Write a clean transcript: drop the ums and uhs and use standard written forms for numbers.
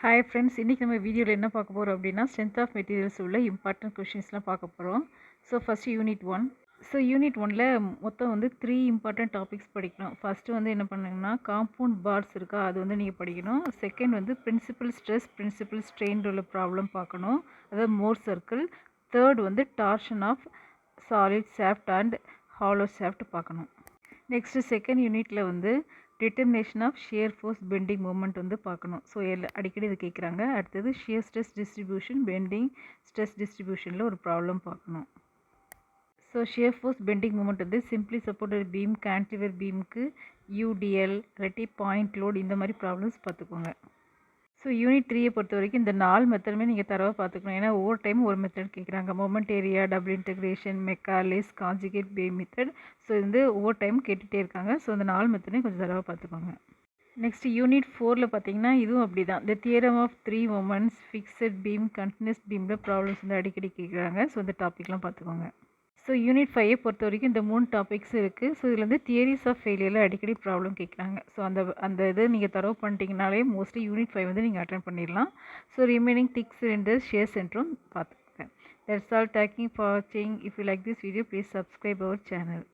Hi friends, இன்றைக்கி நம்ம வீடியோவில் என்ன பார்க்க போகிறோம் அப்படின்னா ஸ்ட்ரென்த் ஆஃப் மெட்டீரியல்ஸ் உள்ள இம்பார்ட்டன்ட் கொஷின்ஸ்லாம் பார்க்க போகிறோம். So first unit 1. So unit 1ல் மொத்தம் வந்து 3 இம்பார்ட்டன்ட் டாபிக்ஸ் படிக்கணும். ஃபஸ்ட்டு வந்து என்ன பண்ணுங்கன்னா காம்பவுண்ட் பார்ஸ் இருக்கா, அது வந்து நீங்கள் படிக்கணும். செகண்ட் வந்து பிரின்சிபல் ஸ்ட்ரெஸ் பிரின்சிபல் ஸ்ட்ரெயின் உள்ள ப்ராப்ளம் பார்க்கணும், அதாவது மோர் சர்க்கிள். தேர்ட் வந்து torsion of solid shaft and hollow shaft பார்க்கணும். நெக்ஸ்ட்டு செகண்ட் யூனிட்டில் வந்து determination of shear force bending moment வந்து பார்க்கணும். ஸோ அடிக்கடி இது கேட்குறாங்க. அடுத்தது shear stress distribution bending stress டிஸ்ட்ரிபியூஷனில் ஒரு ப்ராப்ளம் பார்க்கணும். So shear force bending moment வந்து சிம்பிளி சப்போர்ட்டட் பீம் கேன்டிலிவர் பீமுக்கு யூடிஎல் இல்லாட்டி பாயிண்ட் லோட் இந்த மாதிரி ப்ராப்ளம்ஸ் பார்த்துக்கோங்க. ஸோ யூனிட் 3 பொறுத்த வரைக்கும் இந்த 4 மெத்தடுமே நீங்கள் தரவாக பார்த்துக்கணும். ஏன்னா ஒவ்வொரு டைம் ஒரு மெத்தட் கேட்குறாங்க. Moment area, double integration, Macaulay's, conjugate beam method. So இது ஒவ்வொரு டைம் கேட்டுகிட்டே இருக்காங்க. ஸோ இந்த 4 மெத்தடையும் கொஞ்சம் தரவாக பார்த்துக்கோங்க. நெக்ஸ்ட் யூனிட் 4ல் பார்த்தீங்கன்னா இதுவும் அப்படி தான். The theorem of 3 moments fixed beam continuous பீமில் ப்ராப்ளம்ஸ் வந்து அடிக்கடி கேட்குறாங்க. ஸோ இந்த டாப்பிக்லாம் பார்த்துக்கோங்க. ஸோ யூனிட் 5 பொறுத்த வரைக்கும் இந்த 3 டாபிக்ஸ் இருக்குது. ஸோ இதில் வந்து தியரிஸ் ஆஃப் ஃபெயிலியரில் அடிக்கடி ப்ராப்ளம் கேட்குறாங்க. ஸோ அந்த இது நீங்கள் தரவு பண்ணிட்டீங்கனாலே மோஸ்ட்லி யூனிட் 5 வந்து நீங்கள் அட்டன் பண்ணிடலாம். So remaining thick cylinder share சென்டரும் பார்த்துக்கோங்க. That's all. தேங்க்யூ ஃபார் வாட்சிங். If you like this video please subscribe our channel.